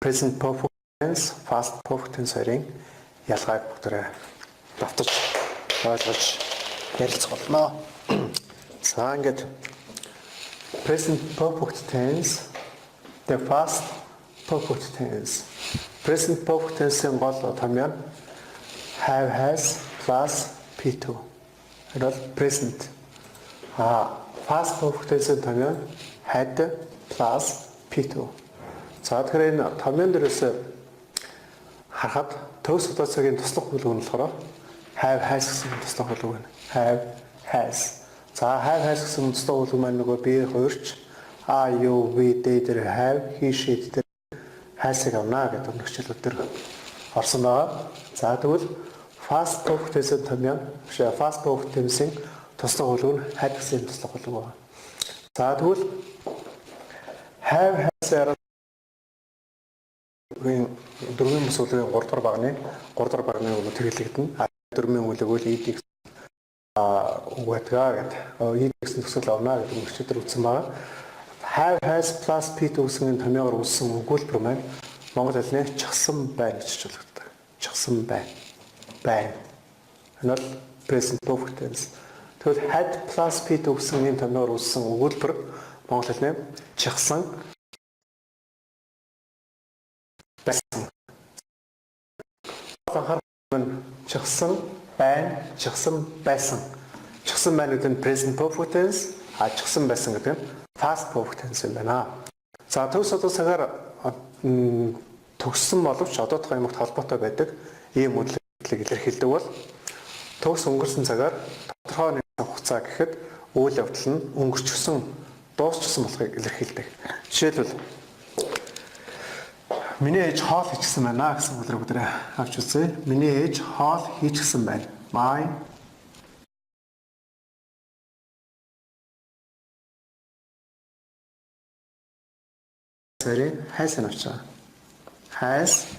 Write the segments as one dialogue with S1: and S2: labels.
S1: present perfect tense, past perfect tense хоёрын ялгааг бүгдээ давтаж ойлгож ярилцах болно. За ингээд present perfect tense, the past perfect tense. Present perfect tense-ийн гол томьёо нь have has plus P2. Энэ бол present. Past perfect tense-ийн томьёо нь had plus P2. За тэгэхээр энэ томьёон дээрээс харахад төгс удаа цагийн туслах бүлэг нь болохоор have has гэсэн туслах бүлэг байна. Have has. За have has гэсэн туслах бүлэг маань нөгөө бие хоёрч you, we, they дээр have, he, she дээр has-ыг авна гэдэг өнөчлөлүүд төр орсон байгаа. За тэгвэл fast perfect tense-ийн томьёо fast perfect tense-ийн туслах бүлэг нь had гэсэн туслах бүлэг байна. За тэгвэл have has дөрвийн бүс үлгийн 3 дахь багны үлэг хэрэглэгдэнэ. 4-ийн үлэг үл ED угатгаа гэдэг. ED гэсэн төсөл авна гэдэг өчигдөр үтсэн байгаа. Have has plus P2 гэсэн томьёогоор үүссэн өгүүлбэр маань монгол хэлний чагсан байна гэж хэлдэг. Чагсан байна. Байна. Энэ бол present perfect tense. Тэгвэл had plus P2 гэсэн энэ томьёогоор үүссэн өгүүлбэр монгол хэлний чагсан байсан. Чагсан байна, чагсан байсан. Чагсан байна гэдэг нь present perfect tense, чагсан байсан гэдэг нь past perfect tense юм байна. За төгс одоо цагаар төгссөн боловч одоодох юмгт холбоотой байдаг ийм үдлийг илэрхийлдэг бол төгс өнгөрсөн цагаар тодорхой нэгэн хугацаа гэхэд үйл явдал нь өнгөрчихсөн, дуусчихсан болохыг илэрхийлдэг. Жишээлбэл миний ээж хоол хийчихсэн байна гэсэн үгээр бүгдээ авч үзье. Миний ээж хоол хийчихсэн байна. My has авчаа. Has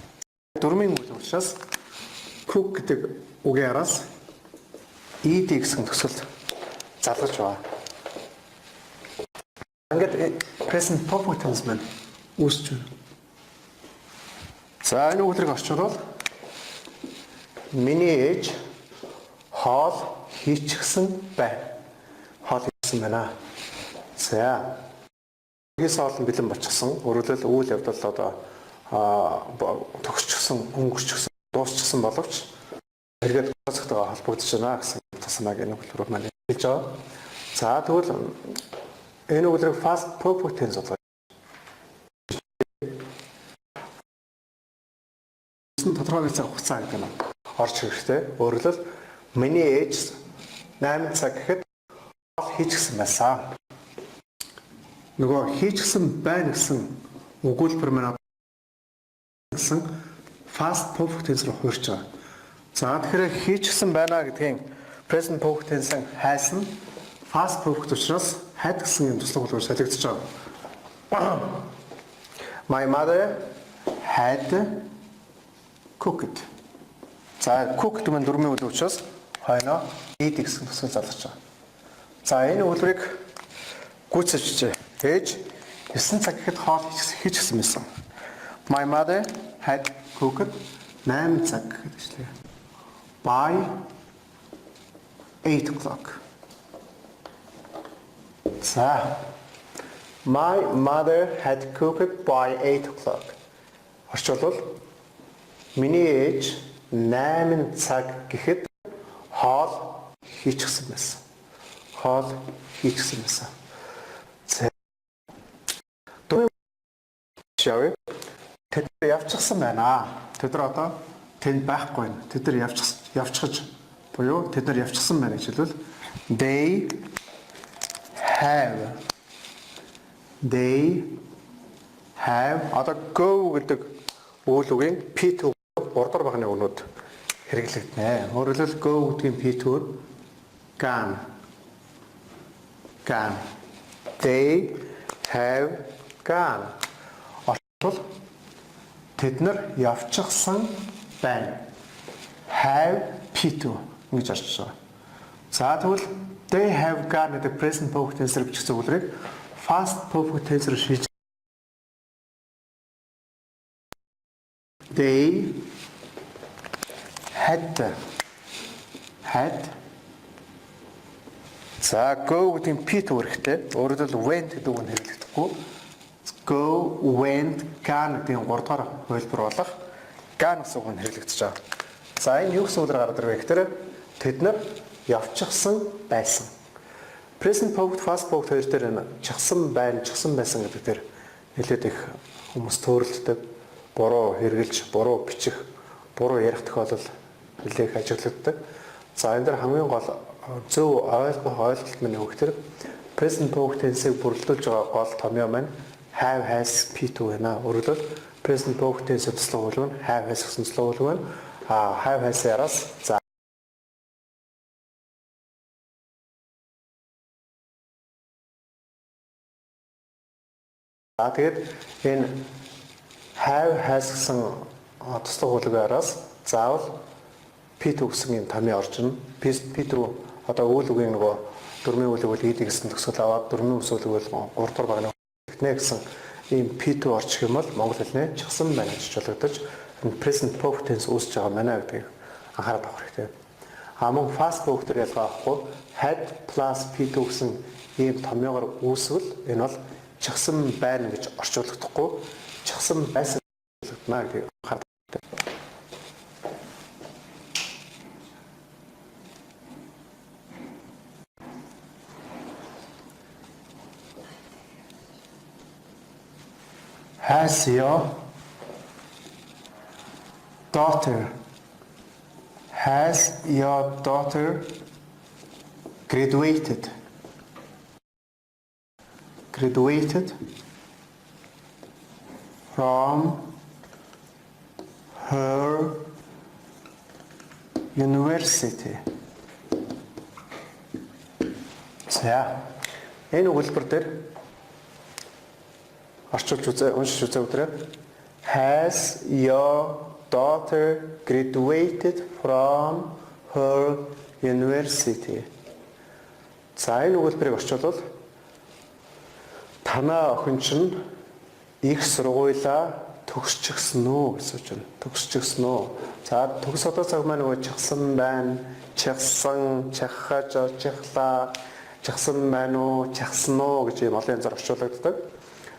S1: дөрмийн үйл учраас cook гэдэг үгийн араас ed гэсэн төсөлд залгаж байгаа. Ингээд present perfect tense маань үүсч байна. За энэ үгтрийг орчуулбал миний ээж хоол хийчихсэн байна. Хоол хийчихсэн байна. За хийсэн хоол нь бэлэн болчихсон. Өөрөлдөл үйл явдал одоо төгсчихсөн, өнгөрчихсөн, дуусчихсан боловч эргээд гоцогтойгоо холбогдож байна гэсэн тасмаг энэ үгтрийг маань хэлж байгаа. За тэгвэл энэ үгтрийг past perfect tense болгоо. Тодорхой цаг хугацаа гэдэг нь орж ирэхтэй. Өөрөлдөл миний ээж 8 цаг гэхэд хоол хийчихсэн байсан. Нөгөө хийчихсэн байна гэсэн өгүүлбэр маань гэсэн past perfect tense руу хуурч байгаа. За тэгэхээр хийчихсэн байна гэдгийн present perfect tense has нь past perfect учраас had гэсэн юм туслах бүлгээр солигдож байгаа. My mother had cooked. За cooked маань дөрмийн үйл учраас хойноо eat гэсэн төсөл залгаж байгаа. За энэ үйлрийг гүйцэтгэж ээж 9 цаг гэхэд хоол хийчихсэн байсан. My mother had cooked 8 цаг гэхэд ишлээ. By 8 o'clock. За My mother had cooked by 8 o'clock. Орчуулбал миний ээж 8 цаг гэхэд хоол хийчихсэн байсан. Хоол хийчихсэн байсан. Шавь. Тэд явчихсан байна. Тэд нар одоо тэнд байхгүй байна. Тэд нар явчихж буюу тэд нар явчихсан байна гэж хэлвэл they have одоо go гэдэг үйл үгийн P2 3 дахь багны өгнүүд хэрэглэгдэнэ. Өөрөөр хэлбэл go гэдгийн P2 нь gone. They have gone. Орчвол тэд нар явчихсан байна. Have P2 ингэж орж байгаа. За тэгвэл they have gone гэдэг present perfect tense-ээр бичсэн үгээрийг past perfect tense-ээр шийдэж They had за go гэдэг P төрхтэй. Өөрөөр хэлбэл went гэдэг үг нь хэрэглэгдэхгүй. Go, went, gone гэдэг 3 дахь хөлбөр болох gone гэсэн үг нь хэрэглэгдэж байгаа. За энэ юу гэсэн үгээр гараад ирвэ гэхээр тэд нар явчихсан байсан. Present perfect, past perfect хоёр дээр энэ чихсан байна, чихсан байсан гэдэг дээр нэлээд их хүмүүс төөрөлддөг. Буруу хэрэгжилж, буруу бичих, буруу ярих тохиолдол нэлээд их ажиглагддаг. За энэ дээр хамгийн гол зөв ойлголт минь өгөх тэр present perfect tense-ийг бүрдүүлж байгаа гол томьёо маань have, has, P2 байна. Өөрөлдөл present perfect tense туслах үйл нь have, has гэсэн туслах үйл нь have, has-аас за тэгээд энэ have, has гэсэн туслах үйлгаараас заавал P2 гэсэн юм томьёо орж ирнэ. P2 одоо үйл үгийн нөгөө дөрмийн үйл үйл хийдэг гэсэн төгсгөл аваад дөрмийн үйл үйл 3 дахь багнаа гэнэ гэсэн ийм P2 орчих юм бол монгол хэлний чихсан байна гэж болгодож энэ present perfect tense үүсэж байгаа мэнэ гэдгийг анхаарал авах хэрэгтэй. Мөн past perfect ялгаа авахгүй had plus P2 гэсэн ийм томьёогоор үүсвэл энэ бол чихсан байна гэж орчуулагдахгүй чихсан байсан болгодно гэдгийг анхаарал хэрэгтэй. Has your daughter graduated from her university? За энэ өгүүлбэр дээр уншиж үзээ өдрөө. Has your daughter graduated from her university? За энэ өгүүлбэрийг орчуулбал танаа охин чинь их сургуулаа төгсчихсөн үү гэсэн үг байна. Төгсчихсөн үү? За төгс одоо цаг маань нөгөө чихсан байна, чихсан, чиххаж, чихлаа, чихсан байна уу, чихсан уу гэж ийм олон янзаар орчуулагддаг.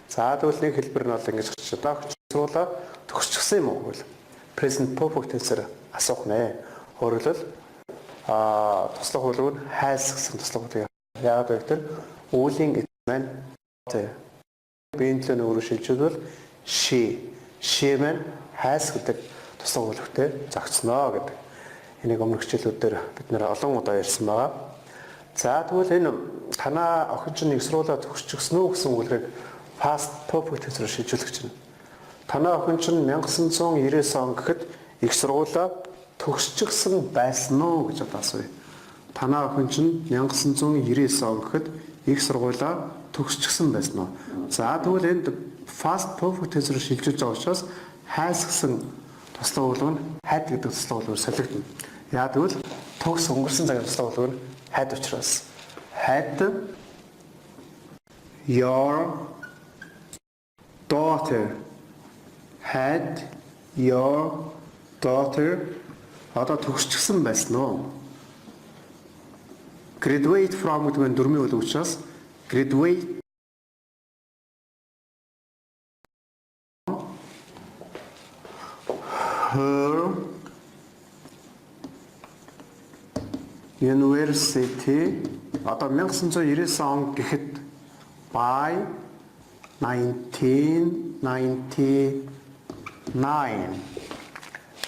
S1: За тэгвэл нэг хэлбэр нь бол ингэж гарч байна. Сургуулаа төгсчихсэн юм уу гэвэл present perfect tense-ээр асуух нэ. Өөрөлдөл туслах үйл нь has гэсэн туслах үйл. Яагаад вэ гэвэл үүлийн эзэн маань биеийн төлөө өөрөөр шилжүүлвэл she маань has гэдэг туслах үйлтэй зогцсноо гэдэг. Энийг өмнөх хичээлүүдээр бид нэр олон удаа ярьсан байгаа. За тэгвэл энэ танаа охин чинь нэг сургуулаа төгсчихсөн үү гэсэн үгээрээ past perfect tense-ээр шилжүүлэх чинь. Танаа охин чинь 1990 он гэхэд их сургуулаа төгсчихсөн байсан уу гэж асууя. Танаа охин чинь 1999 он гэхэд их сургуулаа төгсчихсөн байсан уу? За тэгвэл энд past perfect tense-ээр шилжүүлж байгаа учраас has гэсэн туслах үйл нь had гэдэг туслах үйлээр солигдно. Яа тэгвэл төгс өнгөрсөн цагийн туслах үйл нь had учраас had your daughter одоо төгсчихсөн байсан уу? Graduate from гэдэг нь дөрмийн үйл учраас graduate her university одоо 1999 он гэхэд by 1999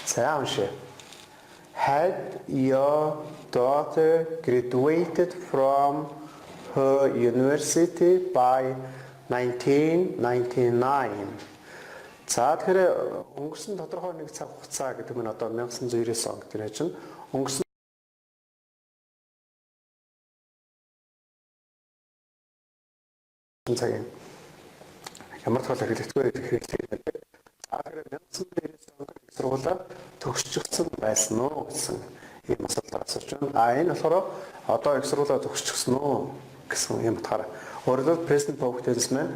S1: Sounds had your daughter graduated from her university by 1999 За тэгэхээр өнгөрсөн тодорхой нэг цаг хугацаа гэдэг нь одоо 1999 он гэдэг нь чинь өнгөрсөн цагийн ямар тохиол хэрэглэгдэхгүй хэрэгтэй. За тэгэхээр 1999 онд их сургуулаа төгсчихсөн байсан уу гэсэн ийм асуулт асууж байна. Энэ болохоор одоо их сургуулаа төгсчихсөн үү гэсэн юм утгаараа. Өөрөлдөл present perfect tense маань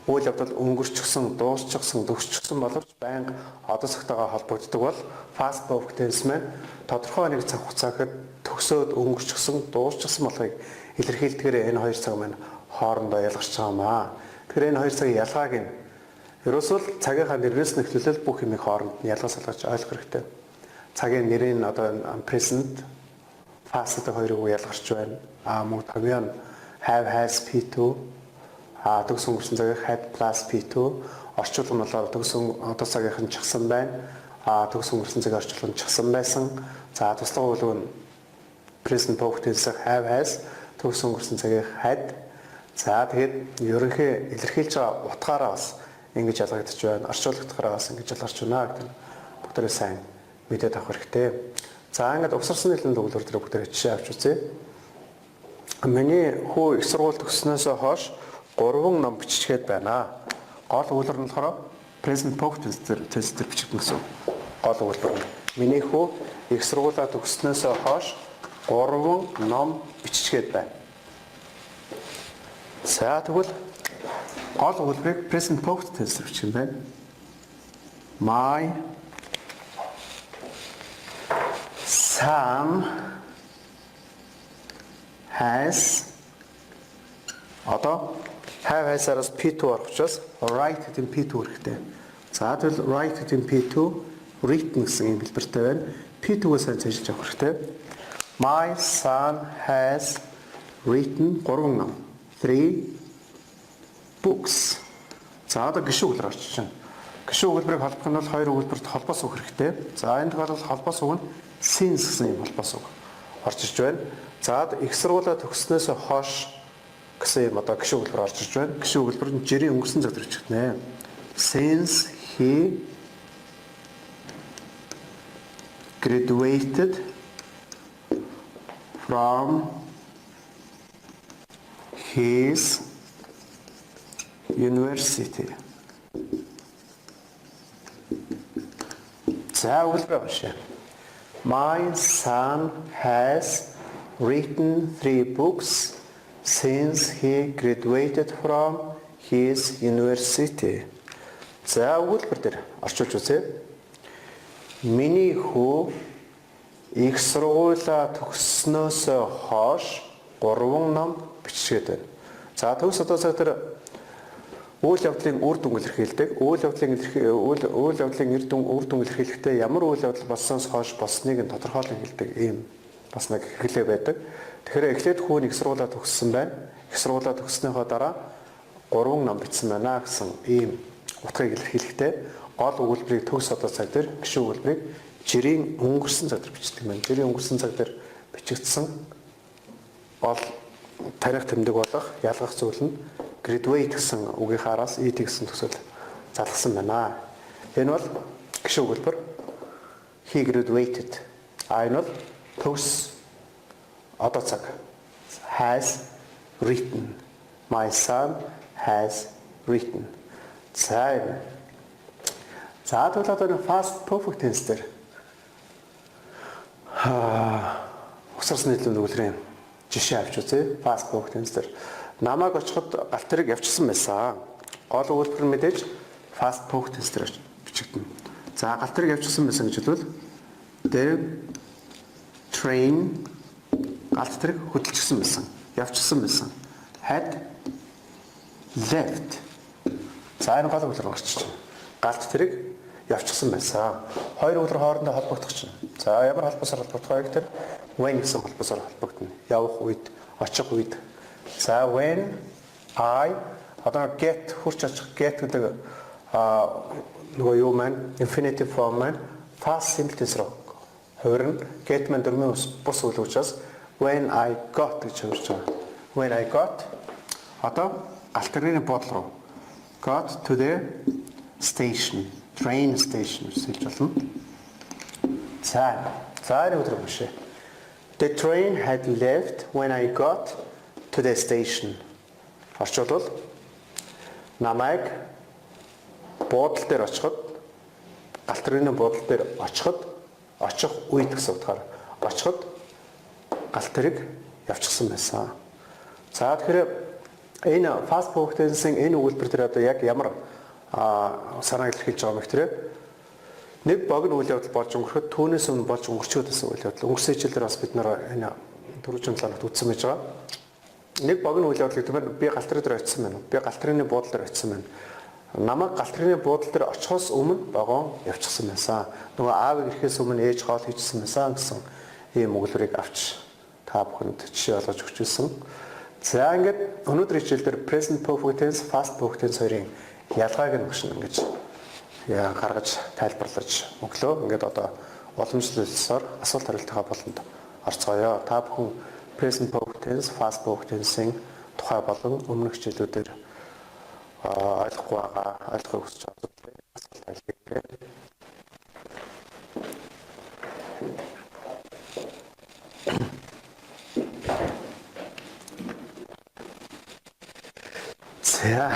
S1: үйл явдал өнгөрчихсөн, дуусчихсан, төгсчихсөн боловч байнга одоо цагтаагаа холбогддог бол past perfect tense маань тодорхой нэг цаг хугацааг төгсөөд өнгөрчихсөн, дуусчихсан болохыг илэрхийлдэгээр энэ хоёр цаг маань хоорондоо ялгарч байгаа маа. Тэгэхээр энэ хоёр цагийн ялгааг нь ерөөсөө цагийнхаа нэрнээс нэхлүүлэл бүх юмыг хооронд нь ялгаж салгаж ойлгох хэрэгтэй. Цагийн нэрийн одоо present, past гэдэг хоёрыг ялгарч байна. Мөн томьёо have, has, P2 төгс өнгөрсөн цагийг had plus P2 орчуулга нь бол төгс одоо цагийнх нь чагсан байна. Төгс өнгөрсөн цагийн орчуулга нь чагсан байсан. За туслах үйлдэл нь present perfect tense have, has төгс өнгөрсөн цагийг had. За тэгээд ерөнхий илэрхийлж байгаа утгаараа бас ингэж ялгагдаж байна. Орчуулгатаараа бас ингэж ялгарч байна гэдэг нь бүгдээ сайн мэдээд авах хэрэгтэй. За ингээд угсарсан хэлний төгөлөр дээр бүгдээ жишээ авч үзье. Миний хүү их сургууль төгснөөс хойш 3 ном биччихээд байна. Гол өгүүлбэр нь болохоор present perfect tense дээр бичигдэн гэсэн. Гол өгүүлбэр нь миний хүү их сургуулаа төгснөөс хойш 3 ном биччихээд байна. За тэгвэл гол өгүүлбэрийг present perfect tense дээр бичих юм байна. My son has одоо have has-араас P2 орох учраас write гэдэг P2 хэрэгтэй. За тэгвэл write гэдэг P2 written гэсэн юм хэлбэртэй байна. P2-г сайн цэжлж авах хэрэгтэй. My son has written 3 ном. 3 books. За одоо гишүүн өгүүлбэр орчих чинь. Гишүүн өгүүлбэрийг холбох нь бол хоёр өгүүлбэрт холбоос үг хэрэгтэй. За энэ тохиолдолд холбоос үг нь since гэсэн юм холбоос үг орж ирж байна. За их сургуулаа төгснөөс хойш гэсэн юм одоо гишүүн өгүүлбэр орж ирж байна. Гишүүн өгүүлбэр нь жирийн өнгөрсөн цаг дээр бичигдэнэ. Since he graduated from his university. За өгүүлбэр уншаа. My son has written 3 books since he graduated from his university. За өгүүлбэр дээр орчуулж үзье. Миний хүү их сургуулаа төгснөөс хойш 3 ном бичгээд байна. За төгс одоо цаг дээр үйл явдлын үр дүн илэрхийлдэг. Үйл явдлын үр дүн илэрхийлэхдээ ямар үйл явдал болсноос хойш болсныг нь тодорхойлон хэлдэг ийм бас нэг хэглээ байдаг. Тэгэхээр эхлээд хүү их сургуулаа төгссөн байна. Их сургуулаа төгснөөхөө дараа 3 ном бичсэн байна гэсэн ийм утгыг илэрхийлэхдээ гол өгүүлбэрийг төгс одоо цаг дээр гишүүн өгүүлбэрийг жирийн өнгөрсөн цаг дээр бичдэг байна. Жирийн өнгөрсөн цаг дээр бичигдсэн бол тарих тэмдэг болох ялгах зүйл нь graduate гэсэн үгийнхээ араас ED гэсэн төсөл залгасан байна. Энэ бол гишүүн өгүүлбэр he graduated. Энэ бол төгс одоо цаг has written. My son has written. За тэгвэл одоо past perfect tense дээр угсарсан нийтлэл өгүүлбэрийн жишээ авч үзье. Past perfect tense дээр намайг очиход галт тэрэг явчихсан байсан. Гол өгүүлбэр нь мэдээж past perfect tense дээр бичигдэнэ. За галт тэрэг явчихсан байсан гэж хэлвэл the train галт тэрэг хөдөлчихсөн байсан. Явчихсан байсан. Had left. За энэ гол өгүүлбэр гарч байна. Галт тэрэг явчихсан байсан. Хоёр өгүүлбэр хоорондоо холбогдох чинь. За ямар холбоосоор холбогдох вэ гэхээр when гэсэн холбоосоор холбогдно. Явах үед, очих үед. За when I одоо get хурц очих get гэдэг нөгөө юу маань infinitive form маань past simple tense руу хувирна. Get маань дөрмийн бус үйл учраас when I got гэж хувирч байгаа. When I got одоо галт тэргийн бодол руу got to the station, train station гэж хэлж болно. За энэ өдөр биш. The train had left when I got to the station. Орчуулбал намайг буудлын дээр очиход галт тэргийн буудлын дээр очих үед гэсэн утгаар очиход галт тэрэг явчихсан байсан. За тэгэхээр Энэ fast perfect tense-ийн энэ өгүүлбэр дээр одоо яг ямар санааг илэрхийлж байгаа юм гэхээр нэг богино үйл явдал болж өнгөрөхөд түүнээс өмнө болж өнгөрчөөд байсан үйл явдал. Өнгөрсөн хичээлээр бас бид нэр энэ дөрвөн талаарт үзсэн байж байгаа. Нэг богино үйл явдал гэдэг нь би галтрын дээр очисон байна. Би галтрын буудлын дээр очисон байна. Намайг галтрын буудлын дээр очихоос өмнө вагон явчихсан байсан. Нөгөө аавыг ирэхээс өмнө ээж хоол хийчихсэн байсан гэсэн ийм өгүүлбэрийг авч та бүхэнд жишээ болгож өгч байсан. За ингээд өнөөдөр хичээлдэр present perfect tense, past perfect tense хоёрын ялгааг нь багш ингэж гаргаж тайлбарлаж өглөө. Ингээд одоо уламжлалсаар асуулт хариултаа болонд орцгоё. Та бүхэн present perfect tense, past perfect tense-ийн тухай болон өмнөх хичээлүүдээр ойлгохгүй байгаа, ойлгохыг хүсэж байгаа зүйлээ асуулт хариулъя. За.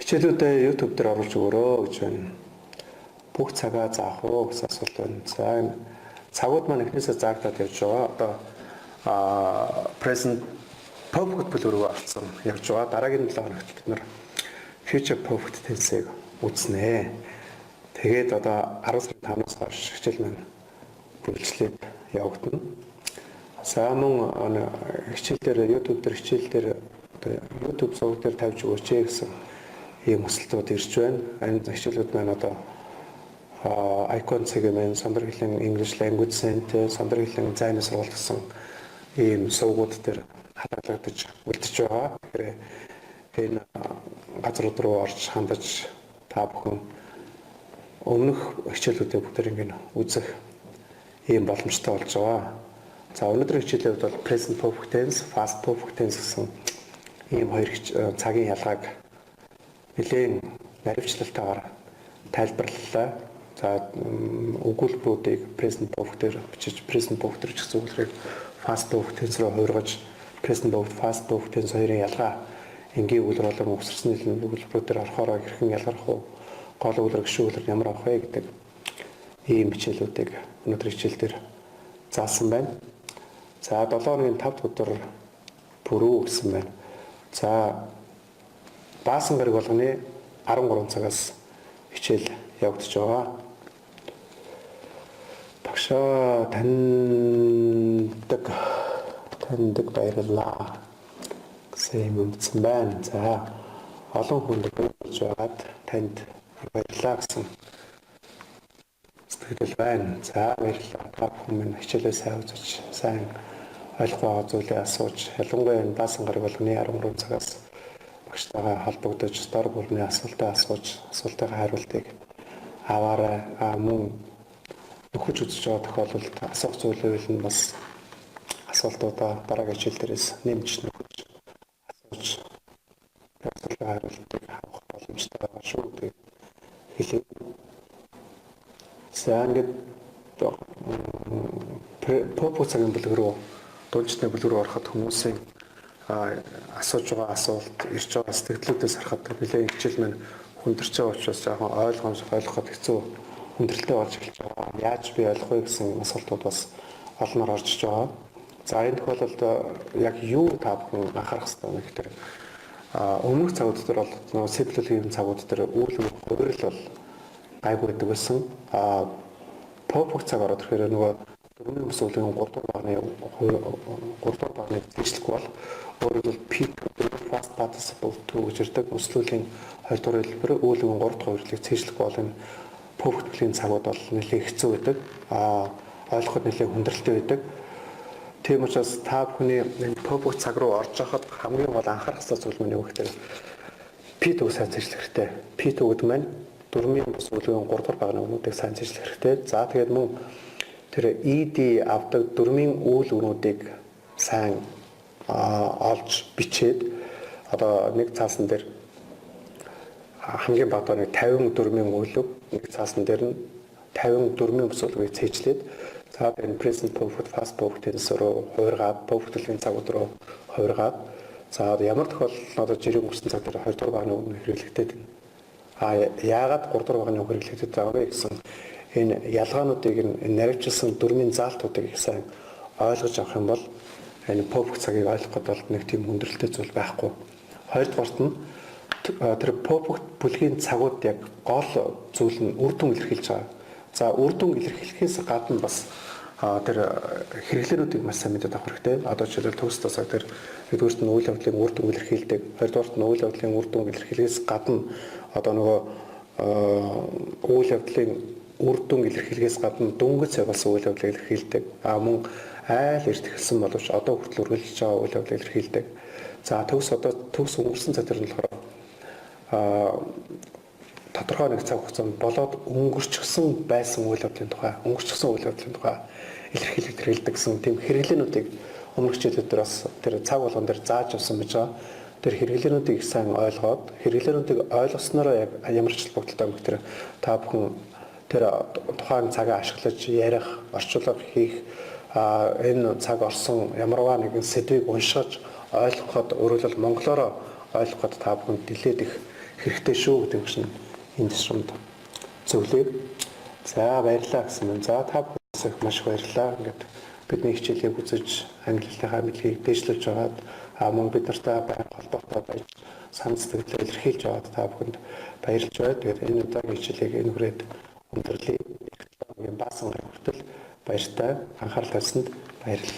S1: Хичээлүүдээ YouTube дээр оруулж өгөөрэй гэж байна. Бүх цагаа заах уу гэсэн асуулт байна. За энэ цагууд маань эхнээсээ заагдаад явж байгаа. Одоо present perfect бүлэг рүү орсон явж байгаа. Дараагийн 7 хоногт бид нар future perfect tense-ийг үзнэ. Тэгээд одоо 10 сарын 5-наас хойш хичээл маань бүрэлдэхүүн явагдана. За мөн хичээл дээр YouTube дээр хичээл дээр YouTube суваг дээр тавьж өгөөч гэсэн ийм хүсэлтүүд ирж байна. Энэ хичээлүүд маань одоо icon segment, сандар хэлэн English language center, сандар хэлэн зайны сургалт гэсэн ийм сувгууд дээр хадгалагдаж үлдэж байгаа. Тэгэхээр энэ газрууд руу орж хандаж та бүхэн өмнөх хичээлүүдээ бүгд ингэ үзэх ийм боломжтой болж байгаа. За өнөөдрийн хичээлийн хувьд бол present perfect tense, past perfect tense гэсэн ийм хоёр цагийн ялгааг нэлээд наривчлалтайгаар тайлбарлалаа. За өгүүлбэрүүдийг present perfect-ээр бичиж present perfect-ээр ч гэсэн өгүүлбэрийг past perfect tense руу хувиргаж present perfect, past perfect tense хоёрын ялгаа энгийн өгүүлбэр болон өгсөрсний өгүүлбэрүүдээр орохоор хэрхэн ялгарх вэ? Гол өгүүлбэр гишүүн өгүүлбэр ямар авах вэ гэдэг ийм хичээлүүдийг өнөөдрийн хичээлдэр заасан байна. За 7 хоногийн 5 дахь өдөр бүрөө гэсэн байна. За баасан гараг болгоны 13 цагаас хичээл явагдаж байгаа. Багшаа таньдаг баярлалаа гэсэн юм үзсэн байна. За олон хүнд болж байгаад танд баярлалаа гэсэн сэтгэл байна. За баярлалаа. Та бүхэн минь хичээлээ сайн үзэж, сайн ойлгох байгаа зүйлээ асууж, ялангуяа энэ баасан гараг болгоны 13 цагаас багштайгаа холбогдож, дор бүрний асуултаа асууж, асуултын хариултыг аваарай. Мөн нөхөж үзэж байгаа тохиолдолд асуух зүйлүүд нь бас асуултуудаа дараагийн хичээл дээрээс нэмж нөхөж асууж, асуултын хариултыг авах боломжтой байгаа шүү гэдэг хэлээ. За ингээд пропозицийн бүлэг рүү, дундчны бүлэг рүү ороход хүмүүсийн асууж байгаа асуулт, ирж байгаа сэтгэлдлүүдээс харахад нэлээд хичээл маань хүндэрч байгаа учраас жоохон ойлгоход хэцүү хүндрэлтэй болж эхэлж байгаа. Яаж би ойлгох вэ гэсэн асуултууд бас олноор орж иж байгаа. За энэ тохиолдолд яг юу та бүхэн анхаарах хэрэгтэй вэ гэхээр өмнөх цагууд дээр бол нөгөө сэтлэлийн цагууд дээр үйл хувирал бол гайгүй байдаг байсан. Perfect цаг ороод ирэхээр нөгөө дөрвөн бүсгүүлийн 3 дугаар багныг зэжлэх бол өөрөөр хэлбэл peak past participle to гэж ирдэг. Өслөлийн 2 дугаар хэлбэр үүлгийн 3 дугаар хувирлыг зэжлэх бол энэ perfect бүлийн цагууд бол нэлээд хэцүү байдаг. Ойлгоход нэлээд хүндрэлтэй байдаг. Тийм учраас та бүхний энэ perfect цаг руу орж байхад хамгийн гол анхаарах зүйл нь юу гэхээр P2 сайн зэжлэх хэрэгтэй. P2 гэдэг маань дөрвийн бус үлгийн 3 дугаар багны өгнүүдийг сайн зэжлэх хэрэгтэй. За тэгээд мөн тэр ED авдаг дөрвийн үйл өгнүүдийг сайн олж бичээд одоо нэг цаасан дээр хамгийн бага нэг 50 дөрвийн үйлөг, нэг цаасан дээр нь 50 дөрвийн бус үлгийг цээжлээд за энэ present perfect, past perfect tense руу хувиргаад perfect-ийн цагууд руу хувиргаад за ямар тохиолдолд одоо жирийн өнгөрсөн цаг дээр 2 дугаар багны өгнө хэрэглэгдээд яагаад 3 дугаар багны үг хэрэглэгдэж байгаа вэ гэсэн энэ ялгаануудыг наривчилсан дөрмийн заалтуудыг их сайн ойлгож авах юм бол энэ попк цагийг ойлгоход бол нэг тийм хүндрэлтэй зүйл байхгүй. Хоёрдугаарт нь тэр попк бүлгийн цагууд яг гол зүйл нь үр дүн илэрхийлж байгаа. За үр дүн илэрхийлэхээс гадна бас тэр хэрэглэнүүдийг маш сайн мэдээд авах хэрэгтэй. Одоо жишээлбэл төгс тасаг тэр нэгдүгээрт нь үйл явдлын үр дүн илэрхийлдэг, хоёрдугаарт нь үйл явдлын үр дүн илэрхийлэхээс гадна одоо нөгөө үйл явдлын үр дүн илэрхийлэхээс гадна дөнгөж цаваас үйл явдлыг илэрхийлдэг. Мөн айл эрт эхэлсэн боловч одоо хүртэл үргэлжлэж байгаа үйл явдлыг илэрхийлдэг. За төгс өнгөрсөн цаг дээр нь болохоор тодорхой нэг цаг хугацаанд болоод өнгөрчихсөн байсан үйл явдлын тухай, илэрхийлдэг гэсэн тийм хэрэглэнүүдийг өмнөх жилүүд дээр бас тэр цаг болгон дээр зааж авсан байж байгаа. Тэр хэрэглэнүүдийг сайн ойлгоод, хэрэглэнүүдийг ойлгосноор яг ямар ч холбогдолтой юм тэр та бүхэн тэр тухайн цагаа ашиглаж ярих, орчуулга хийх, энэ цаг орсон ямарваа нэгэн сэдвийг уншиж ойлгоход өөрөлдөл монголоор ойлгоход та бүхэнд нэлээд их хэрэгтэй шүү гэдэг чинь энэ тушаамд зөвлөе. За баярлалаа гэсэн юм. За та бүхэнд маш их баярлалаа. Ингээд бидний хичээлийг үзэж англи хэлнийхээ мэдлэгийг дэвшлүүлж байгаад мөн бид нартай байх холбоотой байж санал сэтгэлээ илэрхийлж байгаад та бүхэнд баярлж байна. Тэгээд энэ удаагийн хичээлийг энэ хүрээд өндөрлөе. Баасан хүртэл баяртай анхаарал тавьсанд баярлалаа.